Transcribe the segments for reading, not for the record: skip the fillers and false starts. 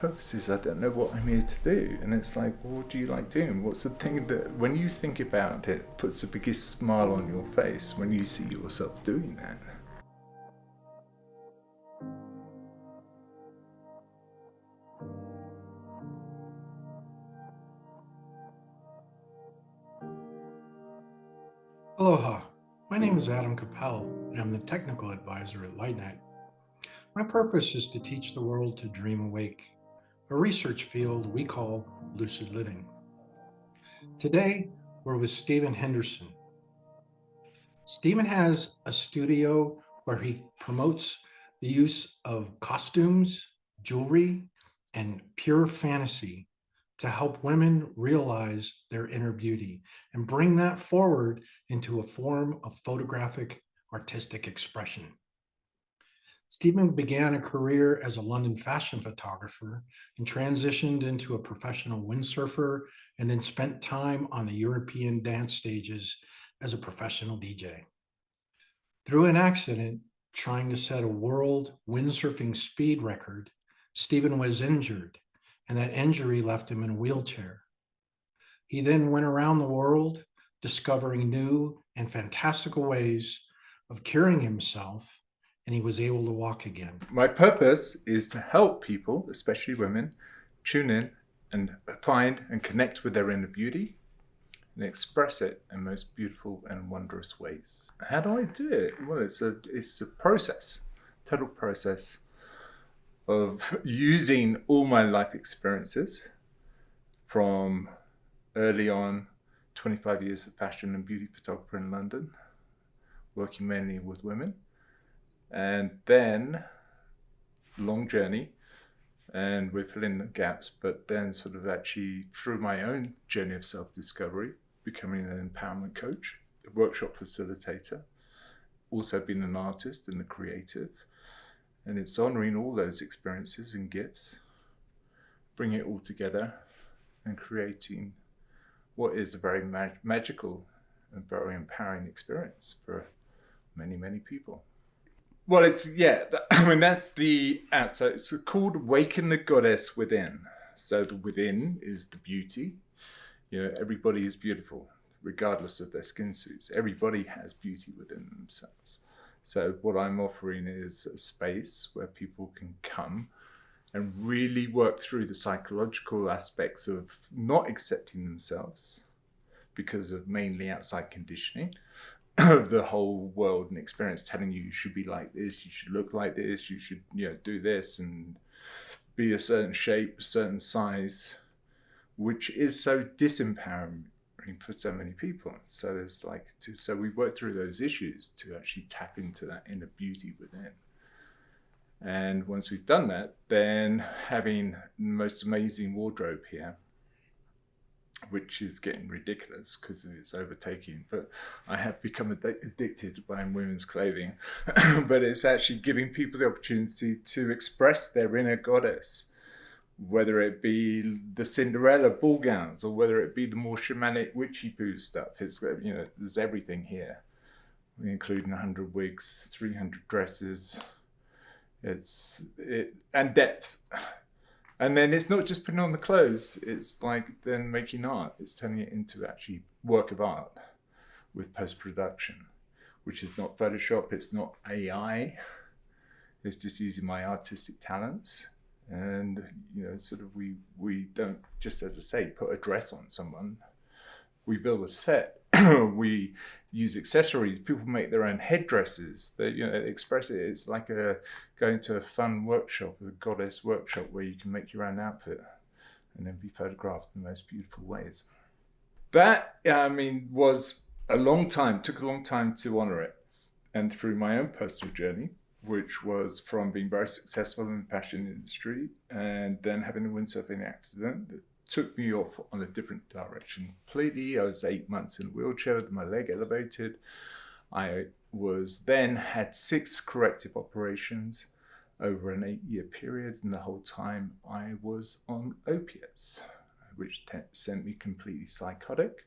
Purposes, I don't know what I'm here to do. And it's like, well, what do you like doing? What's the thing that, when you think about it, puts the biggest smile on your face when you see yourself doing that? Aloha, my name is Adam Capel, and I'm the technical advisor at LightNet. My purpose is to teach the world to dream awake, a research field we call lucid living. Today, we're with Stephen Henderson. Stephen has a studio where he promotes the use of costumes, jewelry, and pure fantasy to help women realize their inner beauty and bring that forward into a form of photographic artistic expression. Stephen began a career as a London fashion photographer and transitioned into a professional windsurfer, and then spent time on the European dance stages as a professional DJ. Through an accident, trying to set a world windsurfing speed record, Stephen was injured, and that injury left him in a wheelchair. He then went around the world discovering new and fantastical ways of curing himself, and he was able to walk again. My purpose is to help people, especially women, tune in and find and connect with their inner beauty and express it in most beautiful and wondrous ways. How do I do it? Well, it's a process, total process of using all my life experiences from early on, 25 years of fashion and beauty photographer in London, working mainly with women, and then long journey, and we're filling the gaps, but then sort of actually through my own journey of self-discovery, becoming an empowerment coach, a workshop facilitator, also being an artist and a creative. And it's honoring all those experiences and gifts, bringing it all together and creating what is a very magical and very empowering experience for many, many people. Well, that's the outside. It's called Awaken the Goddess Within. So the within is the beauty. Everybody is beautiful, regardless of their skin suits. Everybody has beauty within themselves. So what I'm offering is a space where people can come and really work through the psychological aspects of not accepting themselves because of mainly outside conditioning of the whole world and experience telling you should be like this, you should look like this, you should do this and be a certain shape, a certain size, which is so disempowering for so many people. So it's so we work through those issues to actually tap into that inner beauty within. And once we've done that, then having the most amazing wardrobe here, which is getting ridiculous because it's overtaking, but I have become addicted to buying women's clothing. But it's actually giving people the opportunity to express their inner goddess, whether it be the Cinderella ball gowns or whether it be the more shamanic witchy poo stuff. It's there's everything here, including 100 wigs, 300 dresses. And depth. And then it's not just putting on the clothes, it's like then making art. It's turning it into actually work of art with post-production, which is not Photoshop, it's not AI. It's just using my artistic talents. And, sort of we don't, just as I say, put a dress on someone. We build a set. We use accessories. People make their own headdresses. They express it. It's like going to a fun workshop, a goddess workshop, where you can make your own outfit and then be photographed in the most beautiful ways. That was a long time. Took a long time to honor it, and through my own personal journey, which was from being very successful in the fashion industry and then having a windsurfing accident that took me off on a different direction completely. I was 8 months in a wheelchair with my leg elevated. I had 6 corrective operations over an 8-year period, and the whole time I was on opiates, which sent me completely psychotic.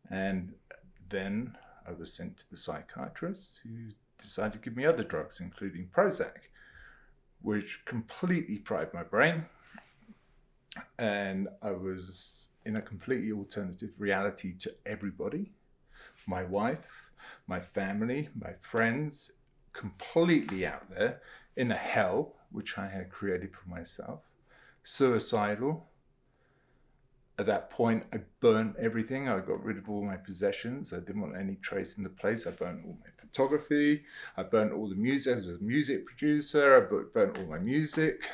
And then I was sent to the psychiatrist, who decided to give me other drugs, including Prozac, which completely fried my brain. and I was in a completely alternative reality to everybody. My wife, my family, my friends, completely out there in a hell which I had created for myself. Suicidal. At that point, I burnt everything. I got rid of all my possessions. I didn't want any trace in the place. I burnt all my photography. I burnt all the music. I was a music producer. I burnt all my music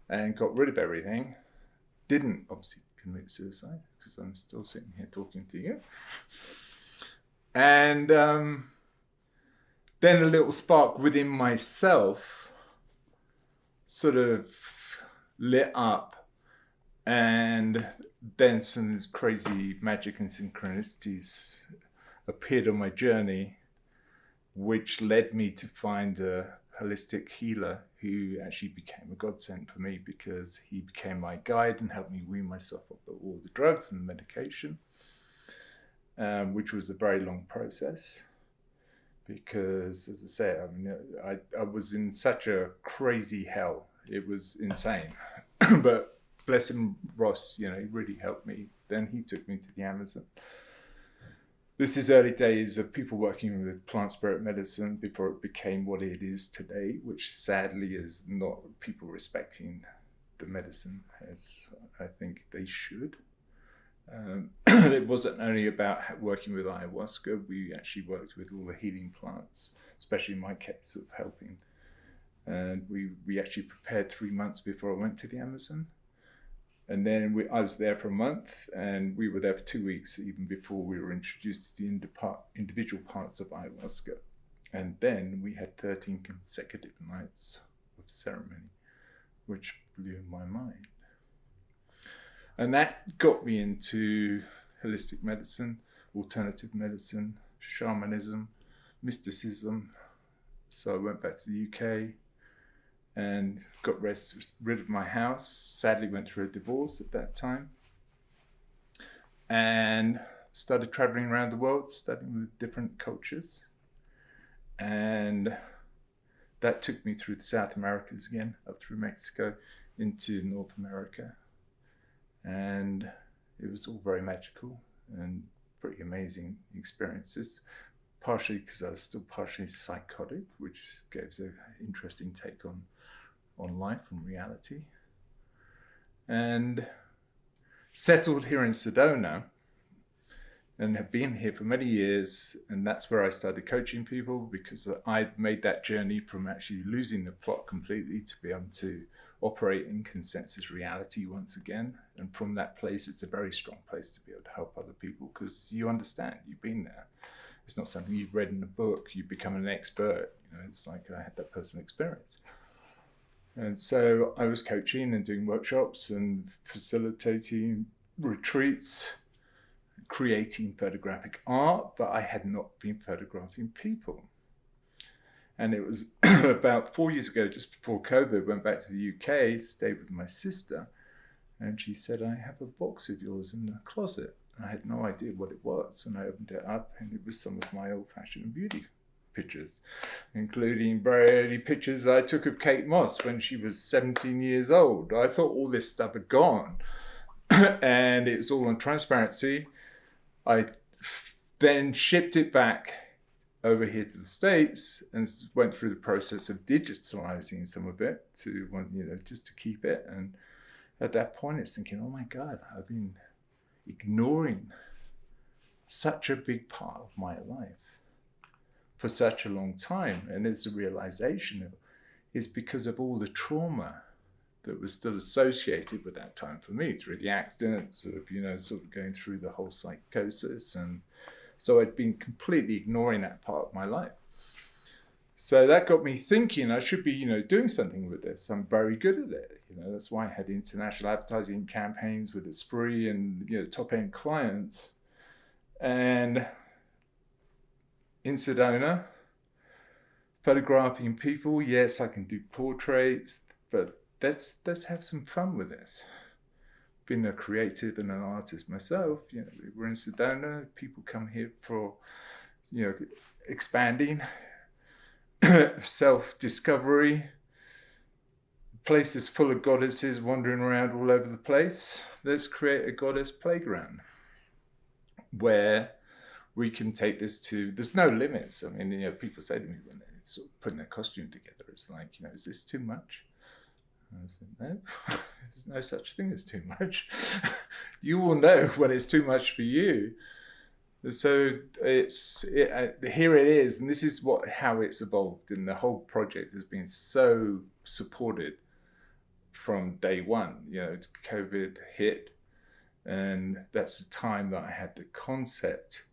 and got rid of everything. Didn't obviously commit suicide because I'm still sitting here talking to you. And then a little spark within myself sort of lit up. And then some crazy magic and synchronicities appeared on my journey, which led me to find a holistic healer who actually became a godsend for me, because he became my guide and helped me wean myself off of all the drugs and medication, which was a very long process. Because, as I say, I was in such a crazy hell. It was insane. But bless him, Ross, he really helped me. Then he took me to the Amazon. This is early days of people working with plant spirit medicine before it became what it is today, which sadly is not people respecting the medicine as I think they should. It wasn't only about working with ayahuasca. We actually worked with all the healing plants, especially in my case of helping. And we actually prepared 3 months before I went to the Amazon. And then I was there for a month, and we were there for 2 weeks, even before we were introduced to the individual parts of ayahuasca. And then we had 13 consecutive nights of ceremony, which blew my mind. And that got me into holistic medicine, alternative medicine, shamanism, mysticism. So I went back to the UK and got rid of my house. Sadly went through a divorce at that time. And started traveling around the world, studying with different cultures. And that took me through the South Americas again, up through Mexico, into North America. And it was all very magical and pretty amazing experiences, partially because I was still partially psychotic, which gave an interesting take on life and reality. And settled here in Sedona and have been here for many years, and that's where I started coaching people, because I'd made that journey from actually losing the plot completely to be able to operate in consensus reality once again. And from that place, it's a very strong place to be able to help other people, because you understand, you've been there. It's not something you've read in a book, you become an expert. It's like I had that personal experience. And so I was coaching and doing workshops and facilitating retreats, creating photographic art, but I had not been photographing people. And it was about 4 years ago, just before COVID, went back to the UK, stayed with my sister, and she said, I have a box of yours in the closet. And I had no idea what it was, and I opened it up, and it was some of my old-fashioned beauty pictures, including very early pictures I took of Kate Moss when she was 17 years old. I thought all this stuff had gone, and it was all on transparency. I then shipped it back over here to the States and went through the process of digitalizing some of it to, just to keep it. And at that point, it's thinking, oh my God, I've been ignoring such a big part of my life for such a long time. And it's a realization of it's because of all the trauma that was still associated with that time for me, through the accident, sort of going through the whole psychosis. And so I'd been completely ignoring that part of my life. So that got me thinking I should be, doing something with this. I'm very good at it. That's why I had international advertising campaigns with Esprit and, top end clients. And in Sedona, photographing people, yes, I can do portraits, but let's have some fun with this. Being a creative and an artist myself, we're in Sedona, people come here for, expanding, self-discovery, place is full of goddesses wandering around all over the place. Let's create a goddess playground where we can take this to, there's no limits. I mean, people say to me when they're sort of putting their costume together, it's like, is this too much? I said, no, there's no such thing as too much. You will know when it's too much for you. So here it is, and this is how it's evolved, and the whole project has been so supported from day one. COVID hit, and that's the time that I had the concept,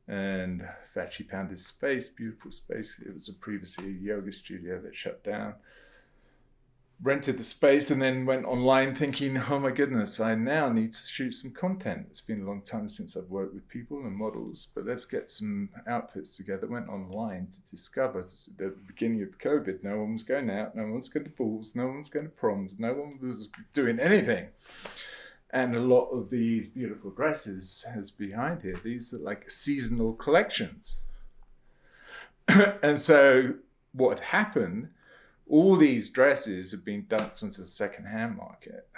and I've actually found this space, beautiful space. It was previously a yoga studio that shut down. Rented the space and then went online thinking, oh my goodness, I now need to shoot some content. It's been a long time since I've worked with people and models, but let's get some outfits together. Went online to discover at the beginning of COVID, no one was going out, no one was going to balls, no one was going to proms, no one was doing anything. And a lot of these beautiful dresses, as behind here, these are like seasonal collections. And so what had happened, all these dresses have been dumped into the secondhand market.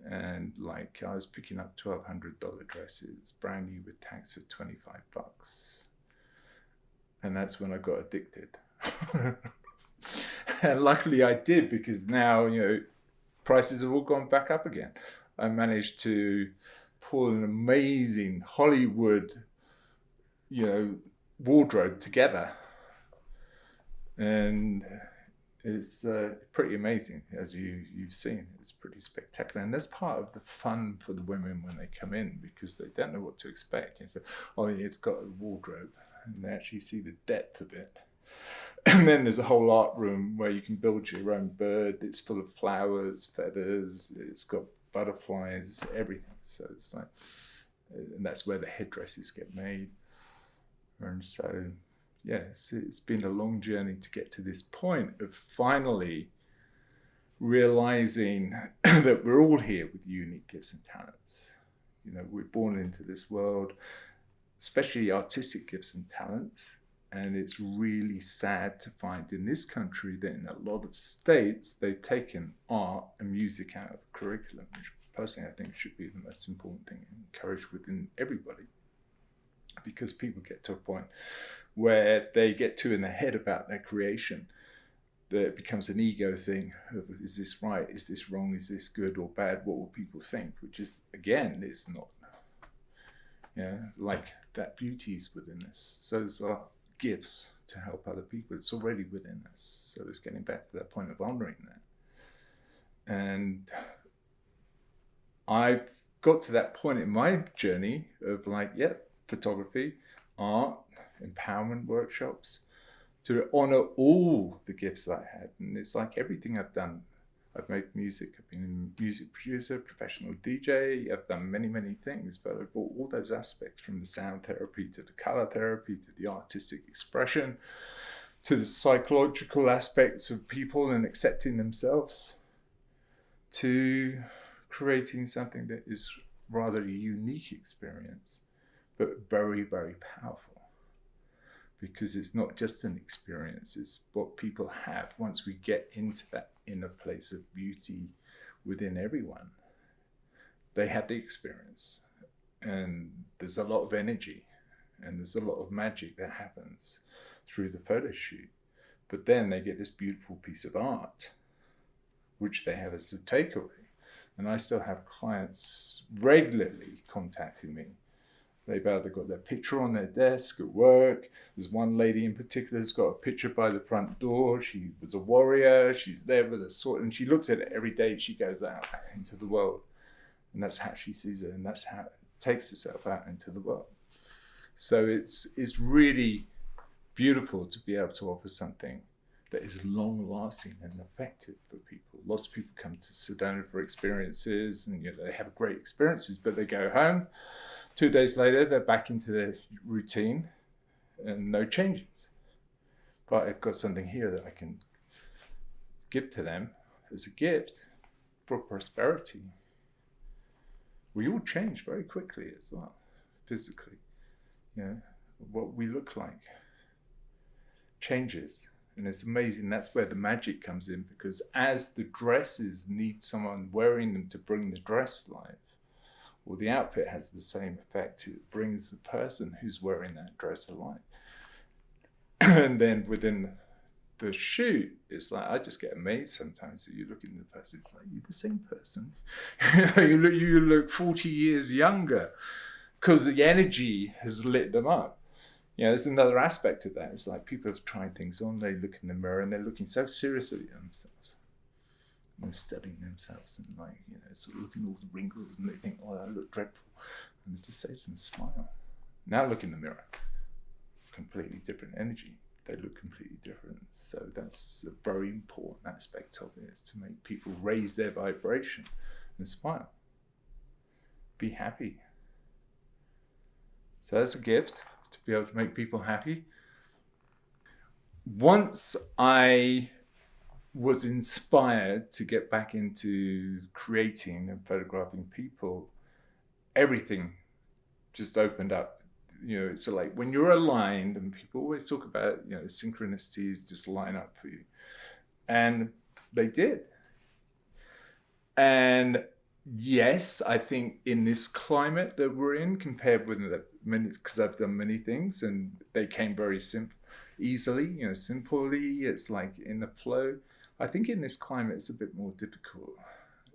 And I was picking up $1,200 dresses, brand new with tax of $25. And that's when I got addicted. And luckily I did, because now, prices have all gone back up again. I managed to pull an amazing Hollywood, wardrobe together. And it's pretty amazing, as you've seen. It's pretty spectacular. And that's part of the fun for the women when they come in, because they don't know what to expect. You say, oh, it's got a wardrobe, and they actually see the depth of it. And then there's a whole art room where you can build your own bird. It's full of flowers, feathers, it's got butterflies, everything. So it's like, and that's where the headdresses get made. And so, yes, it's been a long journey to get to this point of finally realizing that we're all here with unique gifts and talents. We're born into this world, especially artistic gifts and talents. And it's really sad to find in this country that in a lot of states, they've taken art and music out of the curriculum, which personally I think should be the most important thing, encouraged within everybody. Because people get to a point where they get too in their head about their creation, that it becomes an ego thing of, is this right, is this wrong, is this good or bad, what will people think, which is, again, is not, like that beauty is within us. So there's our gifts to help other people, it's already within us. So it's getting back to that point of honoring that. And I've got to that point in my journey of photography, art, empowerment workshops, to honor all the gifts I had. And it's like everything I've done. I've made music, I've been a music producer, professional DJ, I've done many, many things, but I've brought all those aspects, from the sound therapy to the color therapy to the artistic expression to the psychological aspects of people and accepting themselves, to creating something that is rather a unique experience, but very, very powerful. Because it's not just an experience, it's what people have once we get into that inner place of beauty within everyone. They have the experience, and there's a lot of energy, and there's a lot of magic that happens through the photo shoot. But then they get this beautiful piece of art, which they have as a takeaway. And I still have clients regularly contacting me. They've either got their picture on their desk at work. There's one lady in particular who's got a picture by the front door. She was a warrior. She's there with a sword, and she looks at it every day she goes out into the world. And that's how she sees it, and that's how it takes herself out into the world. So it's really beautiful to be able to offer something that is long-lasting and effective for people. Lots of people come to Sedona for experiences, and they have great experiences, but they go home. 2 days later, they're back into their routine and no changes. But I've got something here that I can give to them as a gift for prosperity. We all change very quickly as well, physically. What we look like changes. And it's amazing. That's where the magic comes in, because as the dresses need someone wearing them to bring the dress alive, or the outfit has the same effect, it brings the person who's wearing that dress alive. And then within the shoot, it's like, I just get amazed sometimes that you look in the person, it's like, you're the same person. You look 40 years younger, because the energy has lit them up. You know, there's another aspect of that. It's like people are trying things on, they look in the mirror and they're looking so seriously at themselves. And they're studying themselves and, like, you know, sort of looking at all the wrinkles, and they think, oh, I look dreadful. And they just say to them, smile. Now look in the mirror. Completely different energy. They look completely different. So that's a very important aspect of it, is to make people raise their vibration and smile. Be happy. So that's a gift, to be able to make people happy. Once I was inspired to get back into creating and photographing people, everything just opened up. You know, it's like when you're aligned, and people always talk about, you know, synchronicities just line up for you. And they did. And yes, I think in this climate that we're in, compared with many, because I've done many things and they came very simple, easily, you know, simply, it's like in the flow. I think in this climate it's a bit more difficult,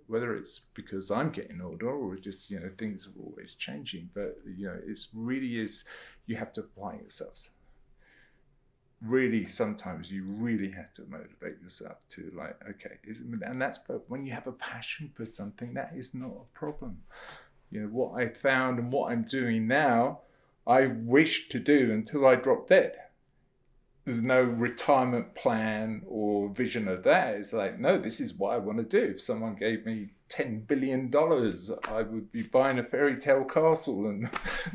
whether it's because I'm getting older or just, you know, things are always changing. But, you know, it's really is, you have to apply yourselves. Really, sometimes you really have to motivate yourself to, like, okay, and that's, but when you have a passion for something, that is not a problem. You know, what I found and what I'm doing now, I wish to do until I drop dead. There's no retirement plan or vision of that. It's like, no, this is what I want to do. If someone gave me $10 billion, I would be buying a fairy tale castle and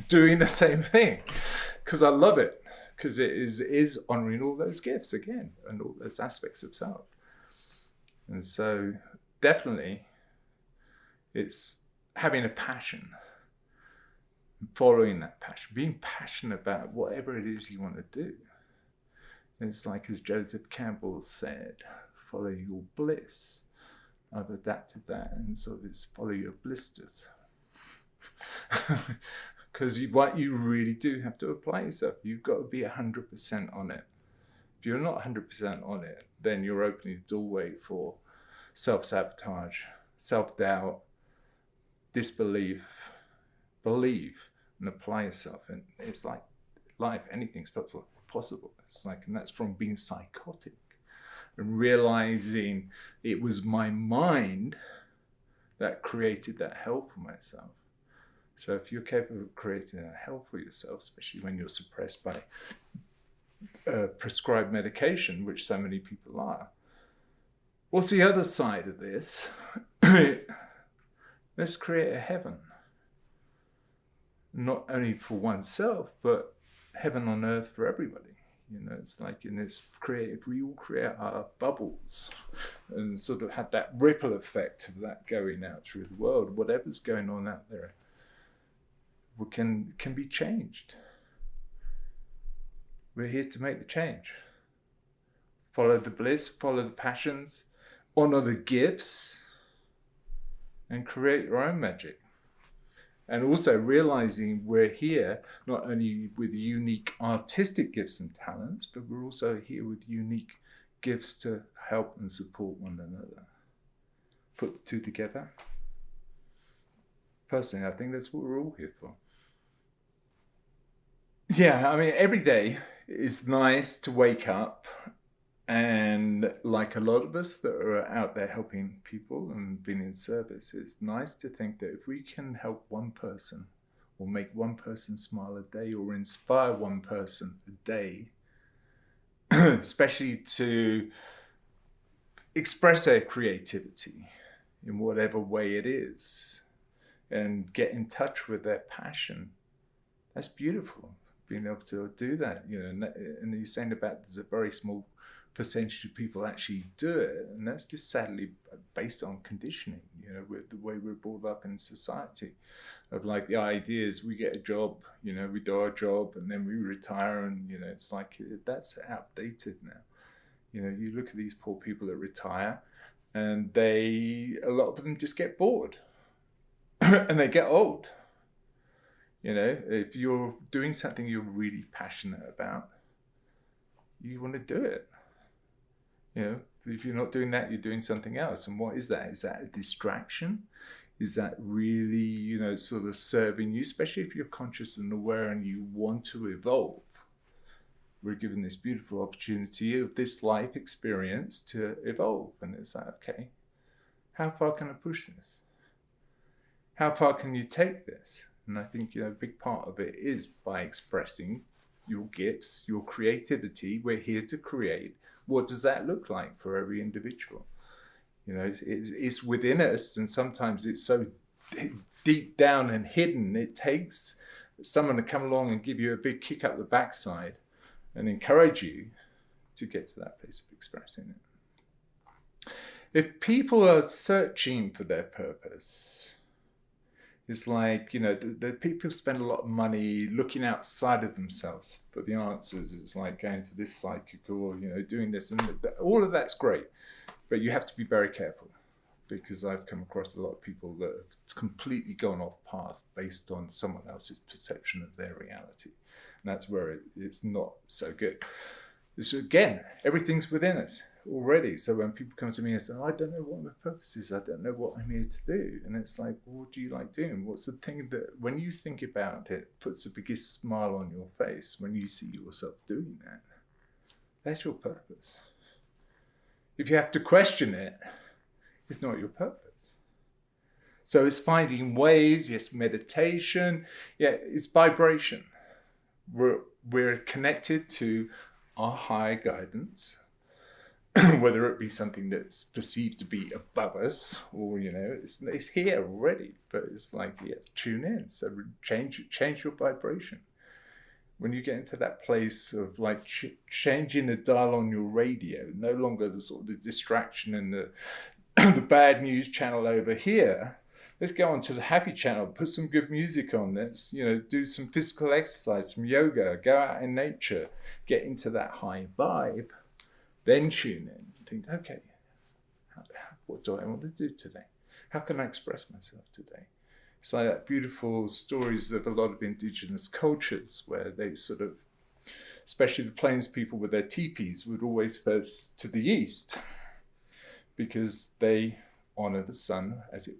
doing the same thing, because I love it, because it is honoring all those gifts again and all those aspects of self. And so definitely it's having a passion, following that passion, being passionate about whatever it is you want to do. It's like, as Joseph Campbell said, follow your bliss. I've adapted that and sort of is follow your blisters. Because what you really do have to apply yourself. You've got to be 100% on it. If you're not 100% on it, then you're opening the doorway for self-sabotage, self-doubt, disbelief. Believe and apply yourself. And it's like life, anything's possible. It's like, and that's from being psychotic and realizing it was my mind that created that hell for myself. So if you're capable of creating a hell for yourself, especially when you're suppressed by prescribed medication, which so many people are, what's the other side of this? Let's create a heaven. Not only for oneself, but heaven on earth for everybody. You know, it's like in this if we all create our bubbles and sort of have that ripple effect of that going out through the world, whatever's going on out there can be changed. We're here to make the change. Follow the bliss, follow the passions, honor the gifts, and create your own magic. And also realizing we're here not only with unique artistic gifts and talents, but we're also here with unique gifts to help and support one another. Put the two together. Personally, I think that's what we're all here for. Yeah, I mean, every day is nice to wake up, and like a lot of us that are out there helping people and being in service, it's nice to think that if we can help one person or make one person smile a day or inspire one person a day, especially to express their creativity in whatever way it is and get in touch with their passion, that's beautiful. Being able to do that, you know, and you're saying about there's a very small percentage of people actually do it, and that's just sadly based on conditioning, you know, with the way we're brought up in society, of like the idea is we get a job, you know, we do our job and then we retire, and you know, it's like that's outdated now. You know, you look at these poor people that retire, and a lot of them just get bored and they get old. You know, if you're doing something you're really passionate about, you want to do it. You know, if you're not doing that, you're doing something else. And what is that? Is that a distraction? Is that really, you know, sort of serving you, especially if you're conscious and aware and you want to evolve? We're given this beautiful opportunity of this life experience to evolve. And it's like, okay, how far can I push this? How far can you take this? And I think, you know, a big part of it is by expressing your gifts, your creativity. We're here to create. What does that look like for every individual? You know, it's within us, and sometimes it's so deep down and hidden. It takes someone to come along and give you a big kick up the backside and encourage you to get to that place of expressing it. If people are searching for their purpose, it's like, you know, the people spend a lot of money looking outside of themselves for the answers. It's like going to this psychic or, you know, doing this, and all of that's great. But you have to be very careful, because I've come across a lot of people that have completely gone off path based on someone else's perception of their reality. And that's where it's not so good. This, again, everything's within us already. So when people come to me and say, I don't know what my purpose is, I don't know what I'm here to do. And it's like, well, what do you like doing? What's the thing that, when you think about it, puts the biggest smile on your face when you see yourself doing that? That's your purpose. If you have to question it, it's not your purpose. So it's finding ways, yes, meditation, yeah, it's vibration. We're connected to our higher guidance, whether it be something that's perceived to be above us, or, you know, it's here already, but it's like, yeah, tune in. So change your vibration. When you get into that place of like changing the dial on your radio, no longer the sort of the distraction and the bad news channel over here. Let's go on to the happy channel, put some good music on. Let's, you know, do some physical exercise, some yoga, go out in nature, get into that high vibe, then tune in. Think, okay, what do I want to do today? How can I express myself today? It's like that beautiful stories of a lot of indigenous cultures where they sort of, especially the plains people with their teepees, would always face to the east because they honor the sun as it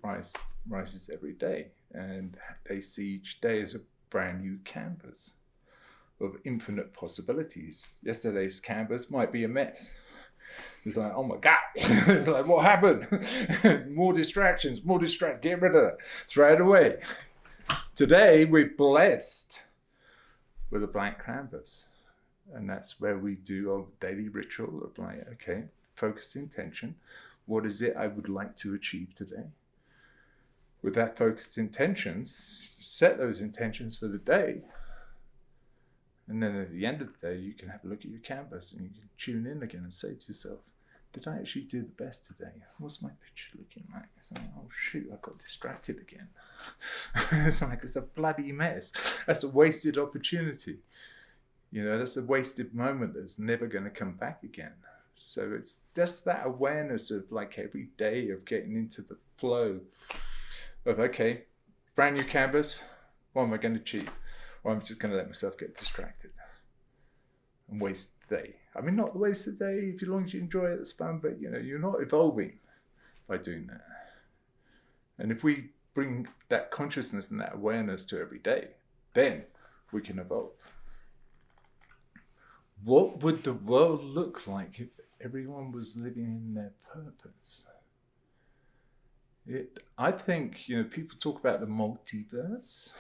rises every day. And they see each day as a brand new canvas of infinite possibilities. Yesterday's canvas might be a mess. It's like, oh my God, it's like, what happened? More distractions, get rid of that, throw it away. Today, we're blessed with a blank canvas. And that's where we do our daily ritual of like, okay, focus intention. What is it I would like to achieve today? With that focused intentions, set those intentions for the day. And then at the end of the day, you can have a look at your canvas and you can tune in again and say to yourself, did I actually do the best today? What's my picture looking like? It's like, oh shoot, I got distracted again. It's like, it's a bloody mess. That's a wasted opportunity. You know, that's a wasted moment that's never going to come back again. So it's just that awareness of like every day of getting into the flow of, okay, brand new canvas, what am I going to achieve? Or I'm just going to let myself get distracted and waste the day. I mean, not waste the day, if as long as you enjoy it, it's fun, but you know, you're not evolving by doing that. And if we bring that consciousness and that awareness to every day, then we can evolve. What would the world look like if everyone was living in their purpose? I think, you know, people talk about the multiverse.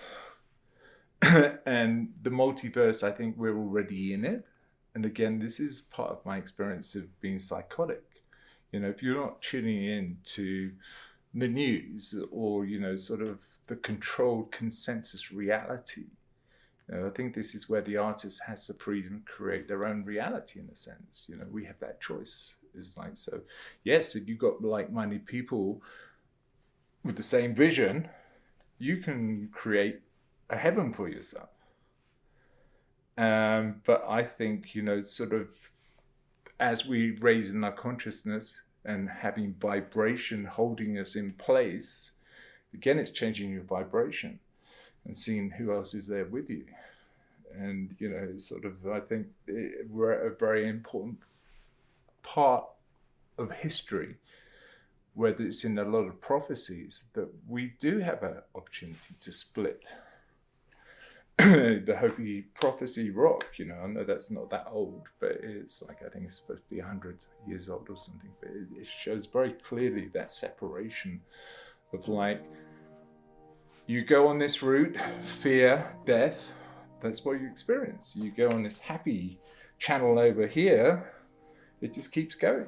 And the multiverse, I think we're already in it. And again, this is part of my experience of being psychotic. You know, if you're not tuning in to the news or, you know, sort of the controlled consensus reality, you know, I think this is where the artist has the freedom to create their own reality in a sense. You know, we have that choice. It's like, so yes, if you've got like-minded people with the same vision, you can create a heaven for yourself. But I think, you know, sort of as we raise in our consciousness and having vibration holding us in place, again, it's changing your vibration and seeing who else is there with you. And, you know, sort of, I think we're at a very important part of history, whether it's in a lot of prophecies, that we do have an opportunity to split. The Hopi prophecy rock, you know, I know that's not that old, but it's like, I think it's supposed to be 100 years old or something, but it shows very clearly that separation of, like, you go on this route, fear, death, that's what you experience. You go on this happy channel over here, it just keeps going.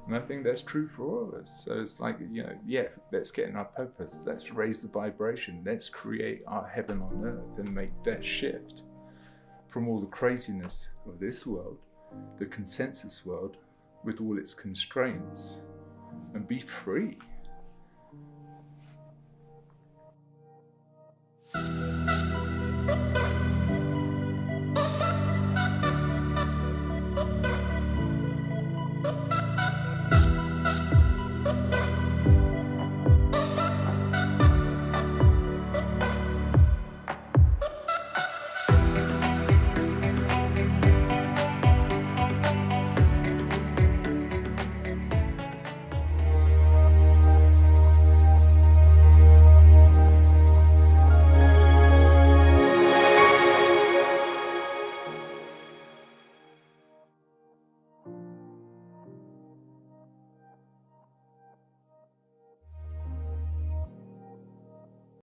And I think that's true for all of us. So it's like, you know, yeah, let's get in our purpose. Let's raise the vibration. Let's create our heaven on earth and make that shift from all the craziness of this world, the consensus world, with all its constraints, and be free.